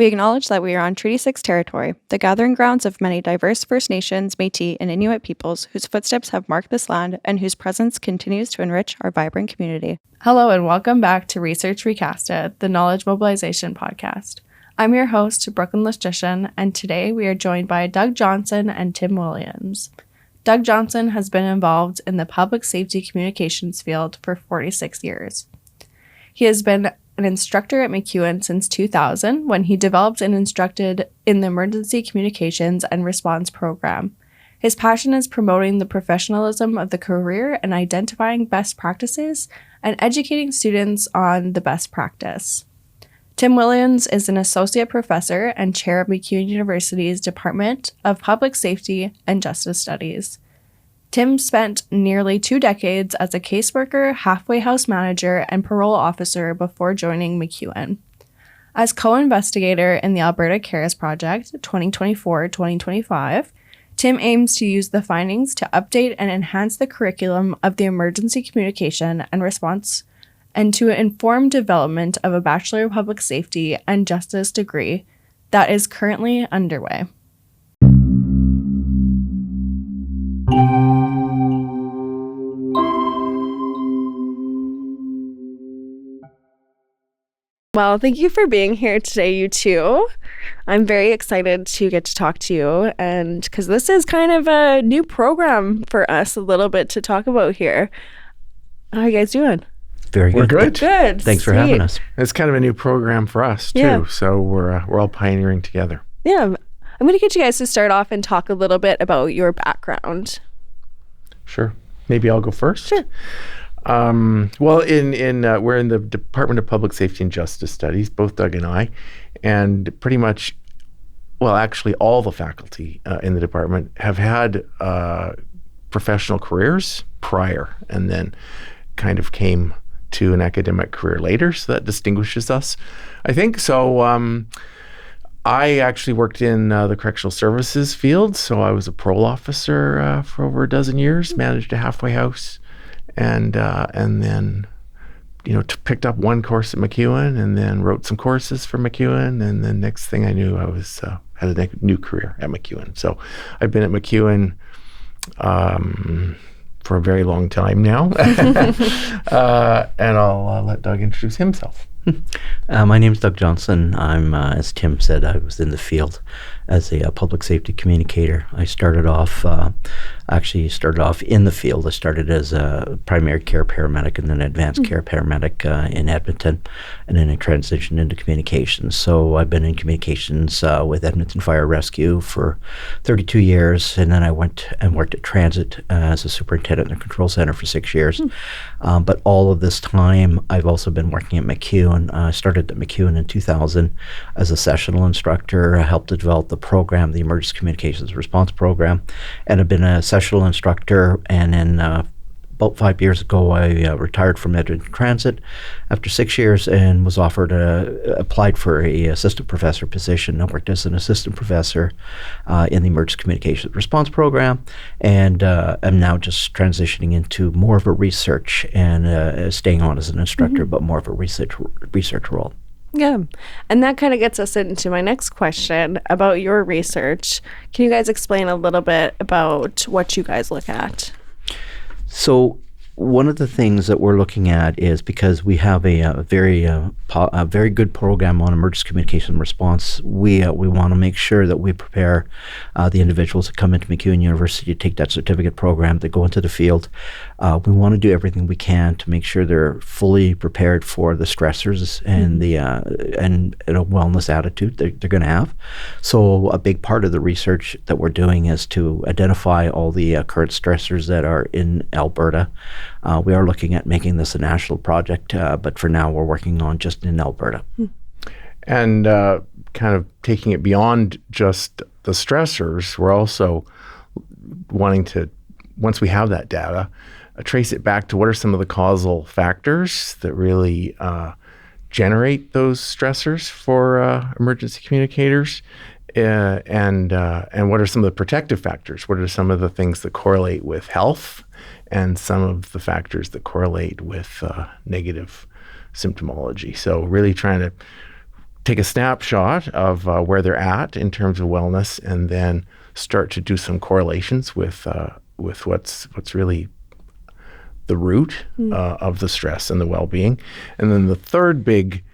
We acknowledge that we are on Treaty 6 territory, the gathering grounds of many diverse First Nations, Métis, and Inuit peoples whose footsteps have marked this land and whose presence continues to enrich our vibrant community. Hello and welcome back to Research Recasted, the Knowledge Mobilization Podcast. I'm your host, Brooklyn Listician, and today we are joined by Doug Johnson and Tim Williams. Doug Johnson has been involved in the public safety communications field for 46 years. He has been an instructor at MacEwan since 2000 when he developed and instructed in the Emergency Communications and Response Program. His passion is promoting the professionalism of the career and identifying best practices and educating students on the best practice. Tim Williams is an associate professor and chair of MacEwan University's Department of Public Safety and Justice Studies. Tim spent nearly 2 decades as a caseworker, halfway house manager, and parole officer before joining MacEwan. As co-investigator in the Alberta CARES Project 2024-2025, Tim aims to use the findings to update and enhance the curriculum of the emergency communication and response and to inform development of a Bachelor of Public Safety and Justice degree that is currently underway. Well, thank you for being here today, you two. I'm very excited to get to talk to you, and because this is kind of a new program for us a little bit to talk about here. How are you guys doing? Very good. We're good. Good. Thanks for having us. It's kind of a new program for us, too. Yeah. So we're all pioneering together. Yeah. I'm going to get you guys to start off and talk a little bit about your background. Sure. Maybe I'll go first. Sure. Well, we're in the Department of Public Safety and Justice Studies, both Doug and I, and pretty much, well, actually all the faculty in the department have had professional careers prior and then kind of came to an academic career later, so that distinguishes us, I think. So I actually worked in the correctional services field, so I was a parole officer for over a dozen years, managed a halfway house, and then, picked up one course at MacEwan, and then wrote some courses for MacEwan, and then next thing I knew, I was had a new career at MacEwan. So I've been at MacEwan for a very long time now, and I'll let Doug introduce himself. My name's Doug Johnson. I'm, as Tim said, I was in the field as a public safety communicator. I started off in the field. I started as a primary care paramedic and then advanced care paramedic in Edmonton, and then I transitioned into communications. So I've been in communications with Edmonton Fire Rescue for 32 years, and then I went and worked at Transit as a superintendent in the control center for 6 years. But all of this time, I've also been working at MacEwan. I started at MacEwan in 2000 as a sessional instructor. I helped to develop the program, the Emergency Communications Response Program, and I've been a sessional instructor. And then about 5 years ago, I retired from Edmonton Transit after 6 years and was applied for a assistant professor position. I worked as an assistant professor in the Emergency Communications Response Program, and I'm now just transitioning into more of a research and staying on as an instructor, but more of a research role. Yeah. And that kind of gets us into my next question about your research. Can you guys explain a little bit about what you guys look at? So one of the things that we're looking at is, because we have a very good program on emergency communication response, we want to make sure that we prepare the individuals that come into MacEwan University to take that certificate program, that go into the field. We want to do everything we can to make sure they're fully prepared for the stressors and and a wellness attitude they're going to have. So a big part of the research that we're doing is to identify all the current stressors that are in Alberta. We are looking at making this a national project, but for now we're working on just in Alberta. And kind of taking it beyond just the stressors, we're also wanting to, once we have that data, trace it back to what are some of the causal factors that really generate those stressors for emergency communicators, and what are some of the protective factors? What are some of the things that correlate with health, and some of the factors that correlate with negative symptomology? So really trying to take a snapshot of where they're at in terms of wellness, and then start to do some correlations with what's really the root of the stress and the well-being. And then the third big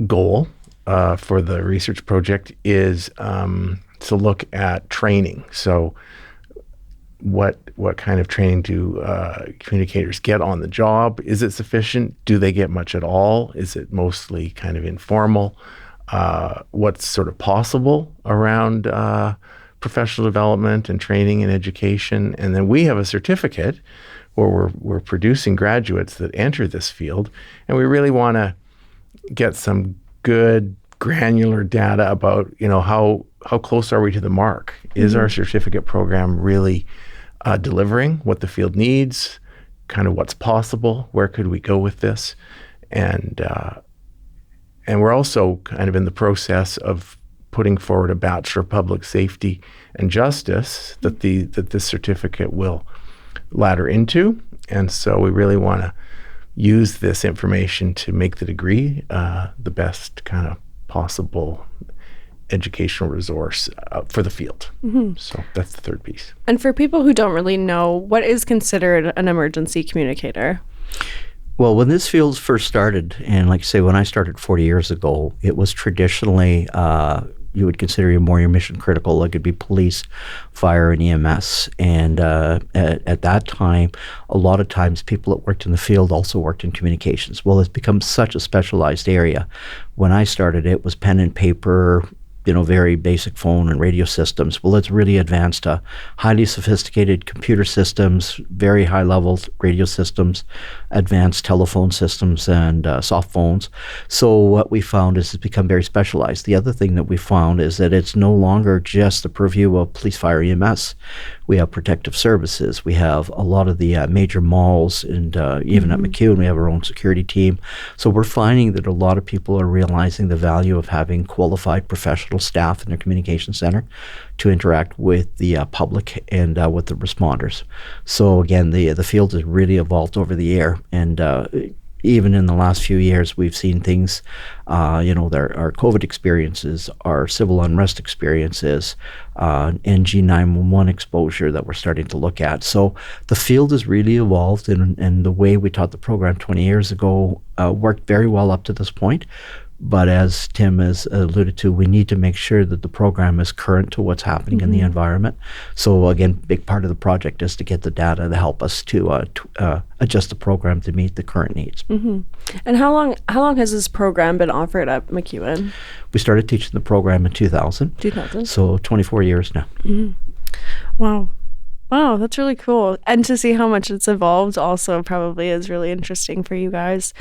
goal for the research project is to look at training. So what kind of training do communicators get on the job? Is it sufficient? Do they get much at all? Is it mostly kind of informal? What's sort of possible around professional development and training and education? And then we have a certificate where we're producing graduates that enter this field, and we really want to get some good granular data about, how close are we to the mark? Is our certificate program really delivering what the field needs? Kind of what's possible? Where could we go with this? And we're also kind of in the process of putting forward a Bachelor of Public Safety and Justice that this certificate will ladder into. And so we really want to use this information to make the degree the best kind of possible educational resource for the field. So that's the third piece. And for people who don't really know, what is considered an emergency communicator? Well, when this field first started, and like I say, when I started 40 years ago, it was traditionally you would consider your mission critical, like it'd be police, fire, and EMS. And at that time, a lot of times people that worked in the field also worked in communications. Well, it's become such a specialized area. When I started, it was pen and paper, very basic phone and radio systems. Well, it's really advanced to highly sophisticated computer systems, very high level radio systems, advanced telephone systems, and soft phones. So what we found is it's become very specialized. The other thing that we found is that it's no longer just the purview of police, fire, EMS. We have protective services. We have a lot of the major malls, and even at MacEwan, we have our own security team. So we're finding that a lot of people are realizing the value of having qualified professional staff in their communication center to interact with the public and with the responders. So again, the field has really evolved over the year, and even in the last few years, we've seen things, our COVID experiences, our civil unrest experiences, NG 911 exposure that we're starting to look at. So the field has really evolved, and the way we taught the program 20 years ago worked very well up to this point. But as Tim has alluded to, we need to make sure that the program is current to what's happening in the environment. So again, big part of the project is to get the data to help us to adjust the program to meet the current needs. And how long has this program been offered at MacEwan? We started teaching the program in 2000. 2000. So 24 years now. Wow, that's really cool. And to see how much it's evolved also probably is really interesting for you guys.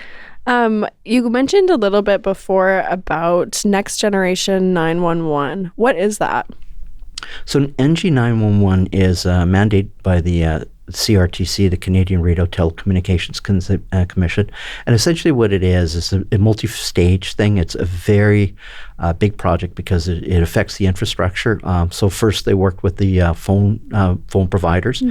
You mentioned a little bit before about Next Generation 911. What is that? So NG 911 is mandated by the CRTC, the Canadian Radio Telecommunications Commission. And essentially what it is a multi-stage thing. It's a very big project because it affects the infrastructure. So first they work with the phone providers.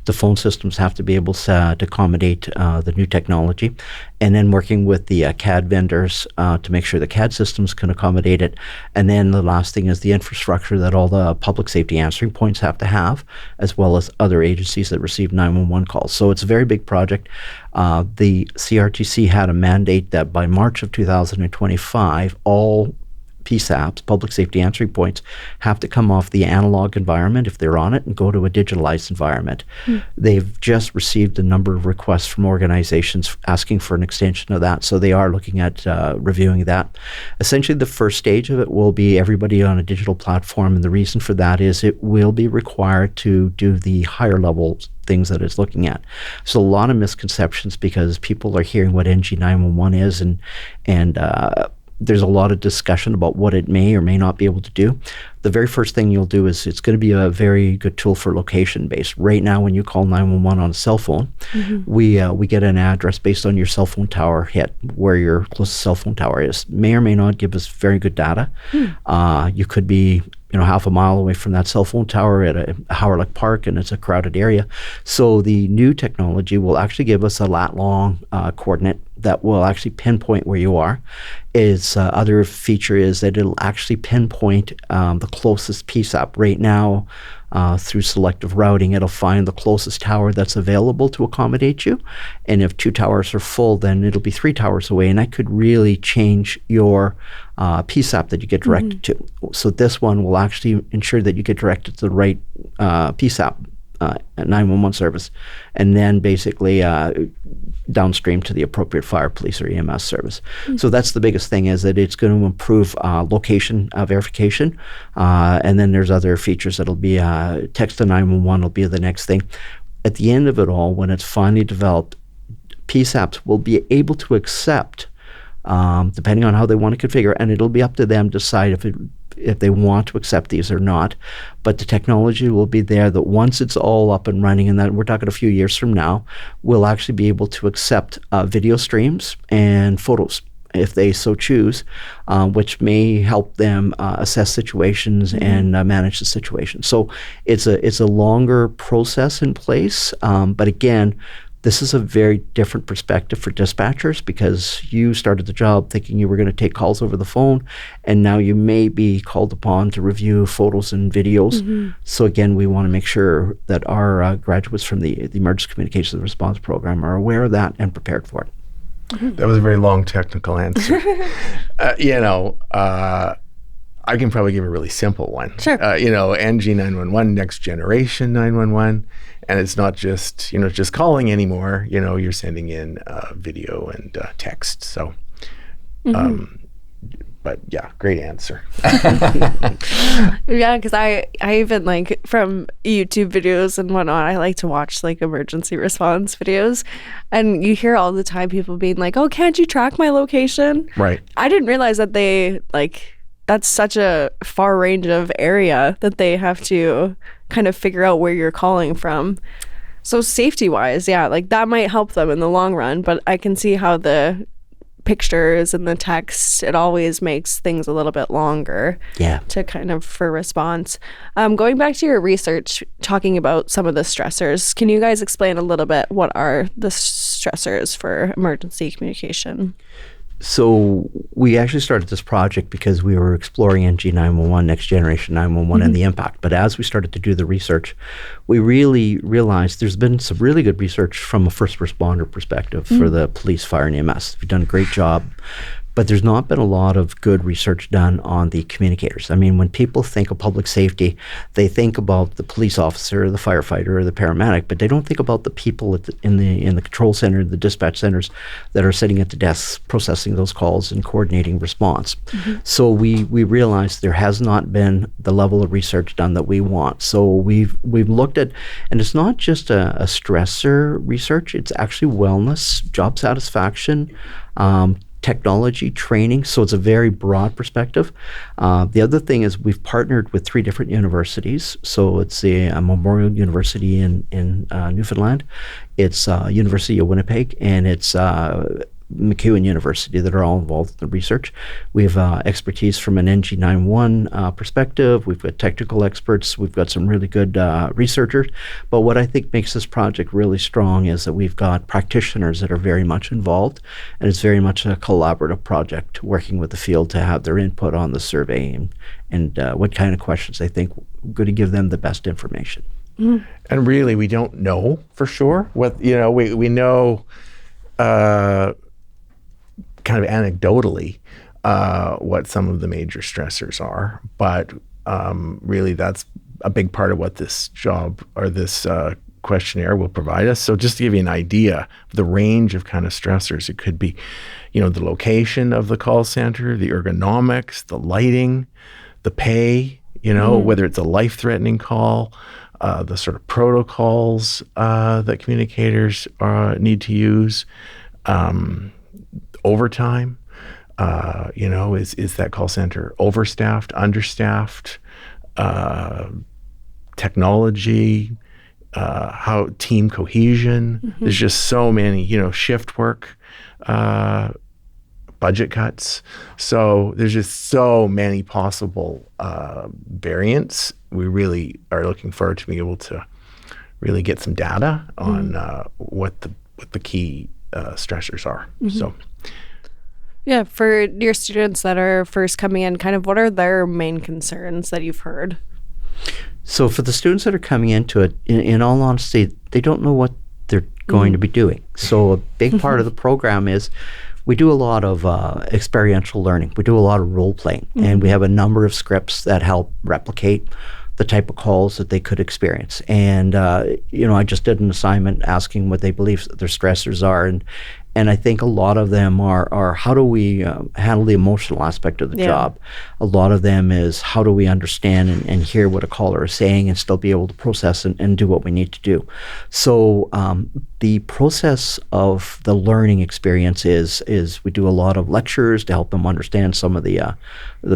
The phone systems have to be able to accommodate the new technology. And then working with the CAD vendors to make sure the CAD systems can accommodate it. And then the last thing is the infrastructure that all the public safety answering points have to have, as well as other agencies that receive 911 calls. So it's a very big project. The CRTC had a mandate that by March of 2025, all PSAPs, public safety answering points, have to come off the analog environment if they're on it and go to a digitalized environment. They've just received a number of requests from organizations asking for an extension of that, so they are looking at reviewing that. Essentially, the first stage of it will be everybody on a digital platform, and the reason for that is it will be required to do the higher level things that it's looking at. So a lot of misconceptions because people are hearing what NG 911 is, and there's a lot of discussion about what it may or may not be able to do. The very first thing you'll do is it's going to be a very good tool for location based. Right now, when you call 911 on a cell phone, we get an address based on your cell phone tower hit, where your closest cell phone tower is. May or may not give us very good data. You could be half a mile away from that cell phone tower at a Howard Park, and it's a crowded area. So the new technology will actually give us a lat long coordinate that will actually pinpoint where you are. Its other feature is that it'll actually pinpoint the closest PSAP. Right now, through selective routing, it'll find the closest tower that's available to accommodate you. And if 2 towers are full, then it'll be 3 towers away. And that could really change your PSAP that you get directed to. So this one will actually ensure that you get directed to the right PSAP 911 service, and then basically downstream to the appropriate fire, police, or EMS service. So that's the biggest thing, is that it's going to improve location verification, and then there's other features that'll be text to 911 will be the next thing. At the end of it all, when it's finally developed, PSAPs will be able to accept, depending on how they want to configure, and it'll be up to them to decide if they want to accept these or not. But the technology will be there that once it's all up and running, and that we're talking a few years from now, we'll actually be able to accept video streams and photos if they so choose, which may help them assess situations and manage the situation. So it's a longer process in place, but again, this is a very different perspective for dispatchers, because you started the job thinking you were going to take calls over the phone, and now you may be called upon to review photos and videos. So again, we want to make sure that our graduates from the Emergency Communications Response Program are aware of that and prepared for it. That was a very long technical answer. I can probably give a really simple one. Sure. NG911, next generation 911. And it's not just, just calling anymore. You're sending in video and text. So, but yeah, great answer. Yeah, because I even from YouTube videos and whatnot, I like to watch emergency response videos, and you hear all the time people being like, "Oh, can't you track my location?" Right. I didn't realize that they that's such a far range of area that they have to kind of figure out where you're calling from. So safety wise, yeah, that might help them in the long run, but I can see how the pictures and the text, it always makes things a little bit longer to kind of for response. Going back to your research, talking about some of the stressors, can you guys explain a little bit what are the stressors for emergency communication? So we actually started this project because we were exploring NG911, next generation 911, and the impact. But as we started to do the research, we really realized there's been some really good research from a first responder perspective for the police, fire, and EMS. We've done a great job. But there's not been a lot of good research done on the communicators. I mean, when people think of public safety, they think about the police officer, the firefighter, or the paramedic, but they don't think about the people in the control center, the dispatch centers that are sitting at the desks processing those calls and coordinating response. So we realized there has not been the level of research done that we want. So we've looked at, and it's not just a stressor research, it's actually wellness, job satisfaction, technology training, so it's a very broad perspective. The other thing is we've partnered with 3 different universities. So it's a Memorial University in Newfoundland, it's University of Winnipeg, and it's MacEwan University that are all involved in the research. We have expertise from an NG911 perspective. We've got technical experts. We've got some really good researchers. But what I think makes this project really strong is that we've got practitioners that are very much involved, and it's very much a collaborative project, working with the field to have their input on the survey and what kind of questions they think are going to give them the best information. And really, we don't know for sure what, we know kind of anecdotally what some of the major stressors are, but really that's a big part of what this job or this questionnaire will provide us. So just to give you an idea of the range of kind of stressors, it could be, the location of the call center, the ergonomics, the lighting, the pay, whether it's a life-threatening call, the sort of protocols that communicators need to use, overtime, is that call center overstaffed, understaffed, technology, how team cohesion. There's just so many, shift work, budget cuts. So there's just so many possible variants. We really are looking forward to being able to really get some data on what the key stressors are. Mm-hmm. So. Yeah, for your students that are first coming in, kind of what are their main concerns that you've heard? So for the students that are coming into it, in all honesty, they don't know what they're going to be doing. So a big part of the program is we do a lot of experiential learning. We do a lot of role playing, and we have a number of scripts that help replicate the type of calls that they could experience. And, I just did an assignment asking what they believe their stressors are. And I think a lot of them are how do we handle the emotional aspect of the job? A lot of them is how do we understand and hear what a caller is saying and still be able to process and do what we need to do. So the process of the learning experience is we do a lot of lectures to help them understand some of the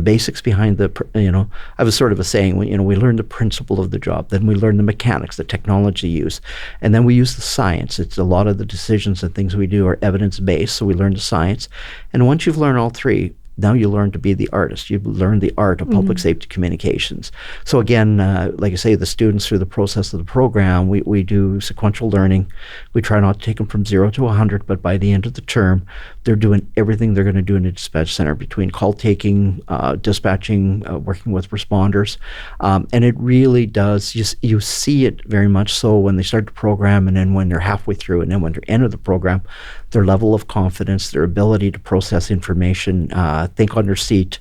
basics behind I was sort of a saying, we learn the principle of the job, then we learn the mechanics, the technology use, and then we use the science. It's a lot of the decisions and things we do are evidence-based, so we learn the science. And once you've learned all three, now you learn to be the artist. You learn the art of public safety communications. So again, like I say, the students through the process of the program, we do sequential learning. We try not to take them from 0 to 100, but by the end of the term, they're doing everything they're going to do in the dispatch center between call taking, dispatching, working with responders. And it really does, you see it very much so when they start the program and then when they're halfway through and then when they're end of the program, their level of confidence, their ability to process information, think on their seat,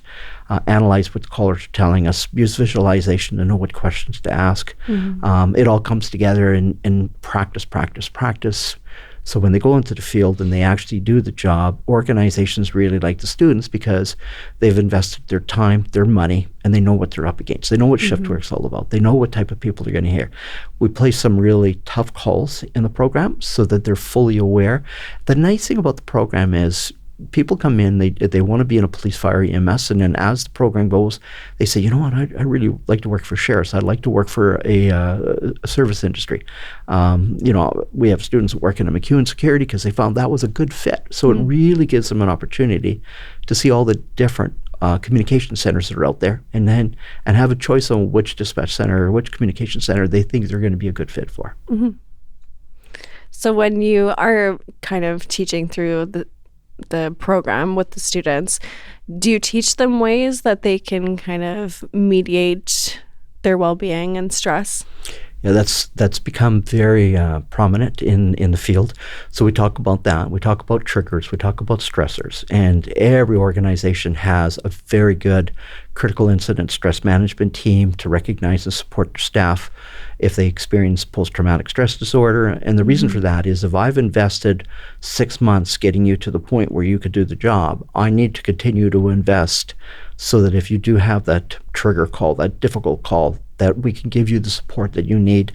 analyze what the callers are telling us, use visualization to know what questions to ask. It all comes together in practice. So when they go into the field and they actually do the job, organizations really like the students because they've invested their time, their money, and they know what they're up against. They know what shift work's all about. They know what type of people they're going to hear. We place some really tough calls in the program so that they're fully aware. The nice thing about the program is people come in, they want to be in a police, fire, EMS, and then as the program goes, they say, you know what, I really like to work for sheriffs. I'd like to work for a service industry. We have students that work in a MacEwan security because they found that was a good fit. So it really gives them an opportunity to see all the different communication centers that are out there and have a choice on which dispatch center or which communication center they think they're going to be a good fit for. So when you are kind of teaching through the program with the students, do you teach them ways that they can kind of mediate their well-being and stress? Yeah, that's become very prominent in the field. So we talk about that. We talk about triggers. We talk about stressors. And every organization has a very good critical incident stress management team to recognize and support their staff if they experience post-traumatic stress disorder. And the reason for that is if I've invested 6 months getting you to the point where you could do the job, I need to continue to invest so that if you do have that trigger call, that difficult call, that we can give you the support that you need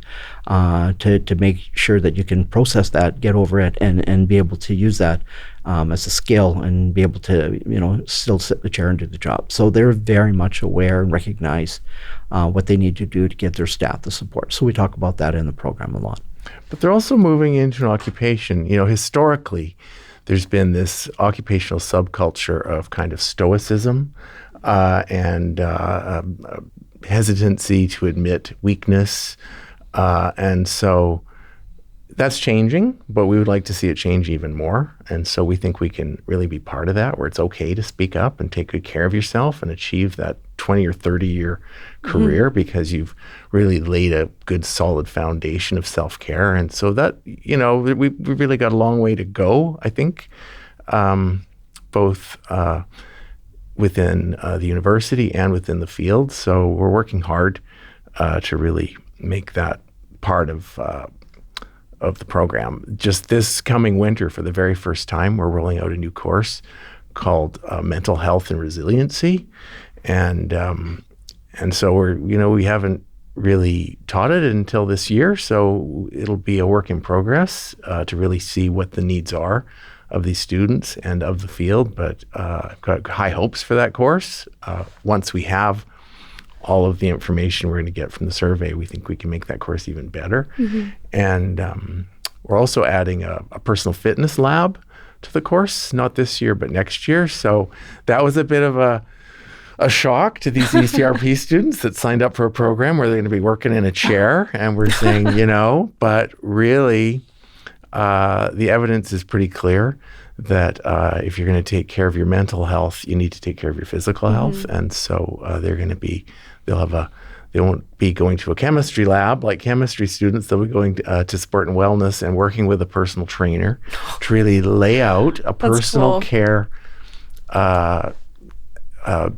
to make sure that you can process that, get over it, and be able to use that as a skill and be able to, still sit in the chair and do the job. So they're very much aware and recognize what they need to do to get their staff the support. So we talk about that in the program a lot. But they're also moving into an occupation. Historically, there's been this occupational subculture of kind of stoicism and hesitancy to admit weakness. And so that's changing, but we would like to see it change even more. And so we think we can really be part of that, where it's okay to speak up and take good care of yourself and achieve that 20 or 30 year career because you've really laid a good solid foundation of self-care. And so that, we've really got a long way to go, I think, both within the university and within the field. So we're working hard to really make that part of the program. Just this coming winter, for the very first time, we're rolling out a new course called Mental Health and Resiliency. And so we haven't really taught it until this year. So it'll be a work in progress to really see what the needs are of these students and of the field, but I've got high hopes for that course. Once we have all of the information we're going to get from the survey, we think we can make that course even better. And we're also adding a personal fitness lab to the course, not this year, but next year. So that was a bit of a shock to these ECRP students that signed up for a program where they're going to be working in a chair. And we're saying, but really, the evidence is pretty clear that if you're going to take care of your mental health, you need to take care of your physical health. And so they won't be going to a chemistry lab like chemistry students. They'll be going to sport and wellness and working with a personal trainer to really lay out a personal care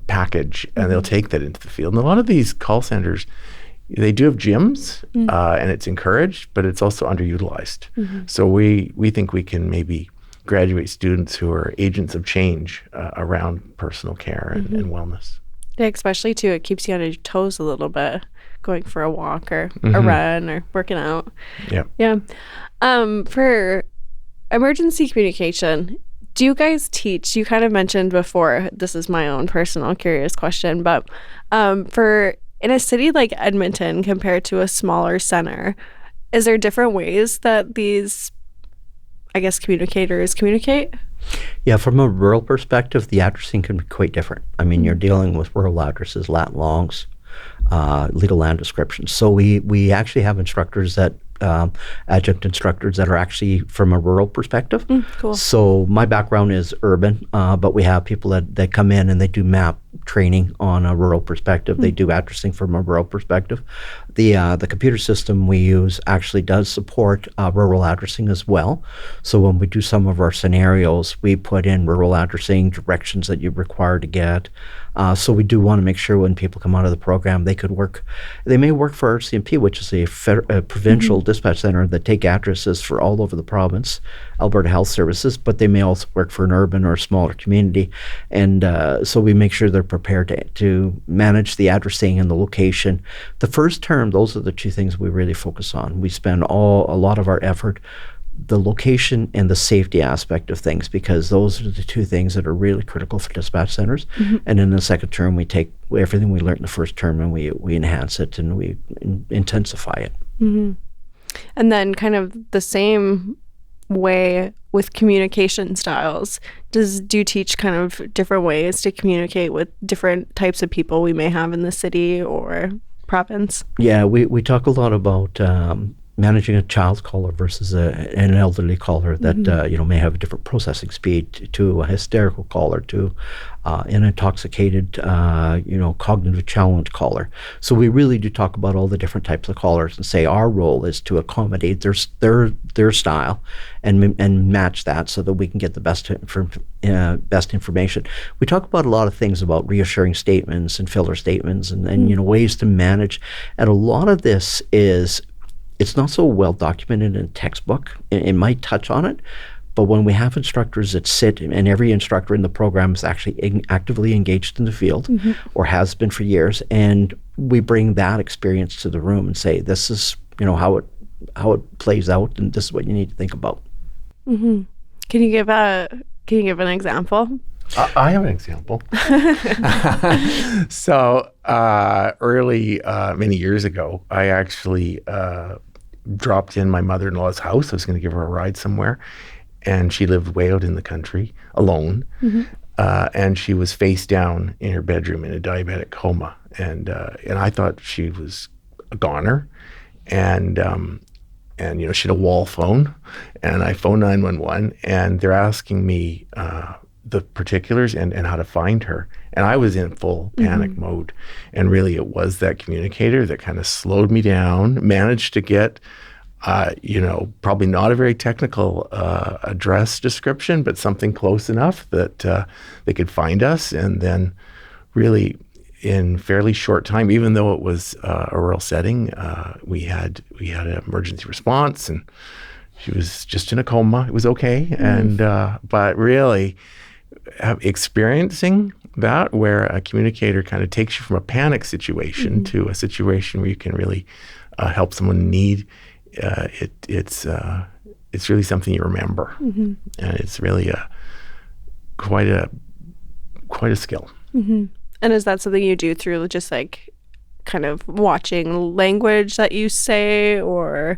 package, and they'll take that into the field. And a lot of these call centers, they do have gyms, and it's encouraged, but it's also underutilized. So we think we can maybe graduate students who are agents of change around personal care and wellness. Yeah, especially too, it keeps you on your toes a little bit, going for a walk or a run or working out. Yeah. For emergency communication, do you guys teach? You kind of mentioned before, this is my own personal curious question, but for in a city like Edmonton compared to a smaller center, is there different ways that these, I guess, communicators communicate? Yeah, from a rural perspective, the addressing can be quite different. I mean, you're dealing with rural addresses, lat longs, legal land descriptions. So we actually have instructors that adjunct instructors that are actually from a rural perspective. Cool. So my background is urban, but we have people that come in and they do map training on a rural perspective. They do addressing from a rural perspective. The computer system we use actually does support rural addressing as well. So when we do some of our scenarios, we put in rural addressing directions that you require to get. So we do want to make sure when people come out of the program, they may work for RCMP, which is a provincial dispatch center that take addresses for all over the province, Alberta Health Services, but they may also work for an urban or a smaller community. And so we make sure they're prepared to manage the addressing and the location. The first term, those are the two things we really focus on. We spend a lot of our effort, the location and the safety aspect of things, because those are the two things that are really critical for dispatch centers. And in the second term, we take everything we learned in the first term and we enhance it and we intensify it. And then kind of the same way with communication styles, do you teach kind of different ways to communicate with different types of people we may have in the city or province? Yeah, we talk a lot about managing a child caller versus an elderly caller that may have a different processing speed, to a hysterical caller, to an intoxicated cognitive challenged caller. So we really do talk about all the different types of callers and say our role is to accommodate their style and match that so that we can get the best information. We talk about a lot of things about reassuring statements and filler statements and ways to manage, and a lot of this is, it's not so well documented in a textbook. It might touch on it, but when we have instructors that sit, and every instructor in the program is actually actively engaged in the field or has been for years, and we bring that experience to the room and say, this is how it plays out, and this is what you need to think about. Can you give an example? I have an example. So early, many years ago, I actually dropped in my mother-in-law's house. I was going to give her a ride somewhere, and she lived way out in the country alone, and she was face down in her bedroom in a diabetic coma, and I thought she was a goner, and she had a wall phone, and I phoned 911, and they're asking me the particulars and how to find her. And I was in full panic mode. And really it was that communicator that kind of slowed me down, managed to get, probably not a very technical address description, but something close enough that they could find us. And then really in fairly short time, even though it was a rural setting, we had an emergency response, and she was just in a coma. It was okay. And but really, experiencing that, where a communicator kind of takes you from a panic situation to a situation where you can really help someone in need, it's really something you remember, and it's really quite a skill. And is that something you do through just like kind of watching language that you say, or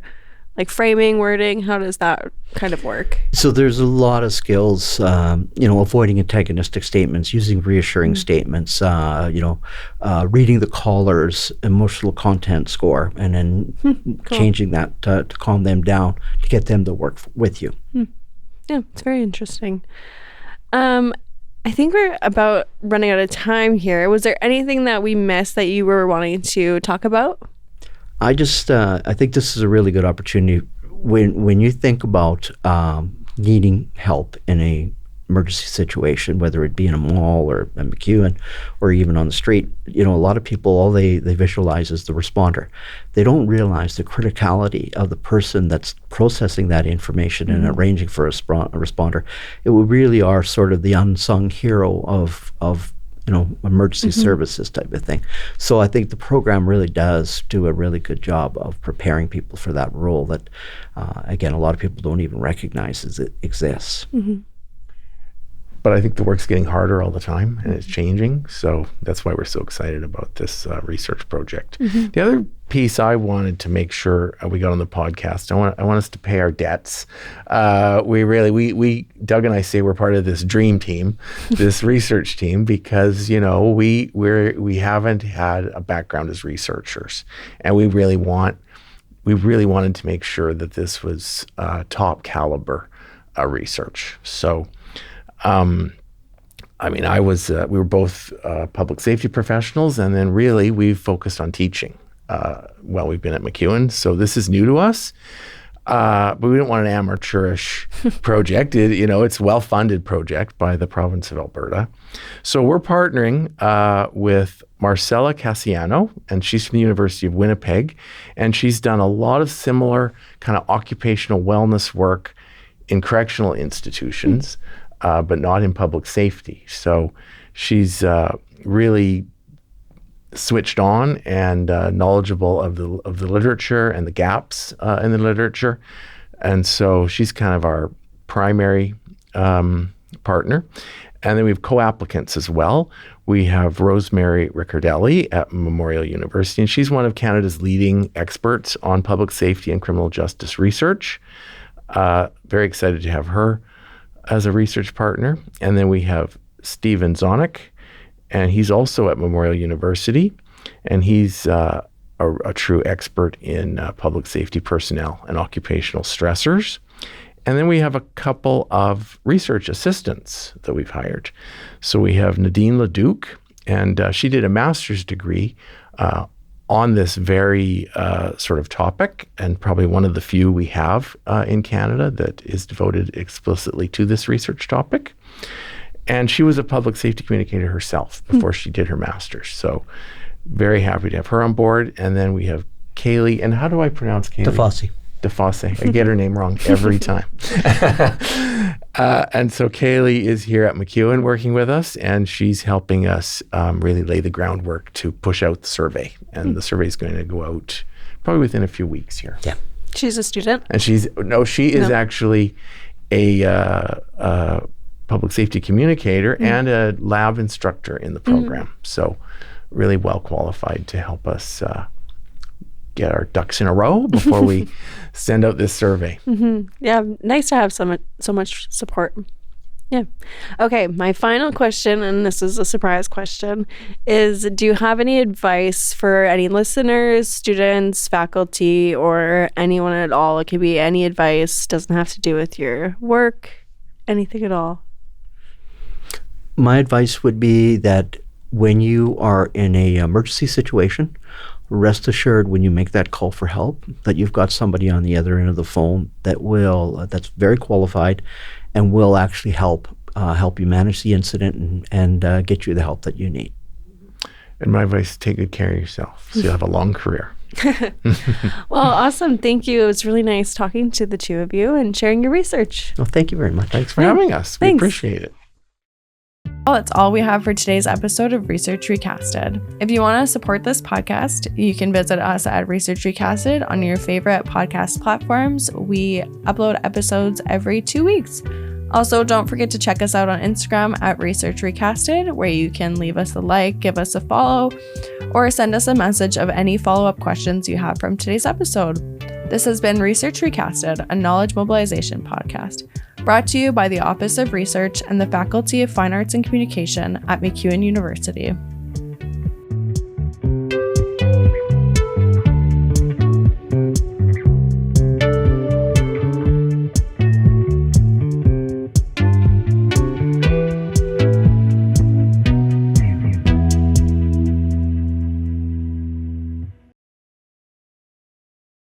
like framing, wording? How does that kind of work? So there's a lot of skills, avoiding antagonistic statements, using reassuring statements, reading the caller's emotional content score, and then changing that to calm them down, to get them to work with you. Yeah, it's very interesting. I think we're about running out of time here. Was there anything that we missed that you were wanting to talk about? I think this is a really good opportunity when you think about needing help in a emergency situation, whether it be in a mall or a MacEwan or even on the street. A lot of people, all they visualize is the responder. They don't realize the criticality of the person that's processing that information and arranging for a responder. It really are sort of the unsung hero of emergency services type of thing. So I think the program really does do a really good job of preparing people for that role that, again, a lot of people don't even recognize as it exists. But I think the work's getting harder all the time, and it's changing. So that's why we're so excited about this research project. The other piece I wanted to make sure we got on the podcast, I want us to pay our debts. We Doug and I say we're part of this dream team, this research team, because we haven't had a background as researchers, and we really wanted to make sure that this was top caliber research. So. We were both public safety professionals, and then really we've focused on teaching while we've been at MacEwan. So this is new to us, but we didn't want an amateurish project. It's a well-funded project by the province of Alberta. So we're partnering with Marcella Cassiano, and she's from the University of Winnipeg, and she's done a lot of similar kind of occupational wellness work in correctional institutions. But not in public safety. So she's really switched on and knowledgeable of the literature and the gaps in the literature. And so she's kind of our primary partner. And then we have co-applicants as well. We have Rosemary Riccardelli at Memorial University, and she's one of Canada's leading experts on public safety and criminal justice research. Very excited to have her as a research partner. And then we have Stephen Zonick, and he's also at Memorial University, and he's a true expert in public safety personnel and occupational stressors. And then we have a couple of research assistants that we've hired. So we have Nadine Leduc, and she did a master's degree on this very sort of topic, and probably one of the few we have in Canada that is devoted explicitly to this research topic. And she was a public safety communicator herself before she did her master's. So very happy to have her on board. And then we have Kaylee, and how do I pronounce Kaylee? DeFosse. I get her name wrong every time. And so Kaylee is here at MacEwan working with us, and she's helping us really lay the groundwork to push out the survey. And the survey is going to go out probably within a few weeks here. Yeah. She's a student? And she is actually a public safety communicator and a lab instructor in the program. So really well qualified to help us get our ducks in a row before we send out this survey. Yeah, nice to have so much support. Yeah. Okay, my final question, and this is a surprise question, is do you have any advice for any listeners, students, faculty, or anyone at all? It could be any advice, doesn't have to do with your work, anything at all. My advice would be that when you are in a emergency situation, rest assured when you make that call for help that you've got somebody on the other end of the phone that's very qualified and will actually help you manage the incident and get you the help that you need. And my advice is take good care of yourself so you'll have a long career. Well, awesome. Thank you. It was really nice talking to the two of you and sharing your research. Well, thank you very much. Thanks for having us. Thanks. We appreciate it. Well, that's all we have for today's episode of Research Recasted. If you want to support this podcast, you can visit us at Research Recasted on your favorite podcast platforms. We upload episodes every 2 weeks. Also, don't forget to check us out on Instagram at Research Recasted, where you can leave us a like, give us a follow, or send us a message of any follow-up questions you have from today's episode. This has been Research Recasted, a knowledge mobilization podcast, brought to you by the Office of Research and the Faculty of Fine Arts and Communication at MacEwan University.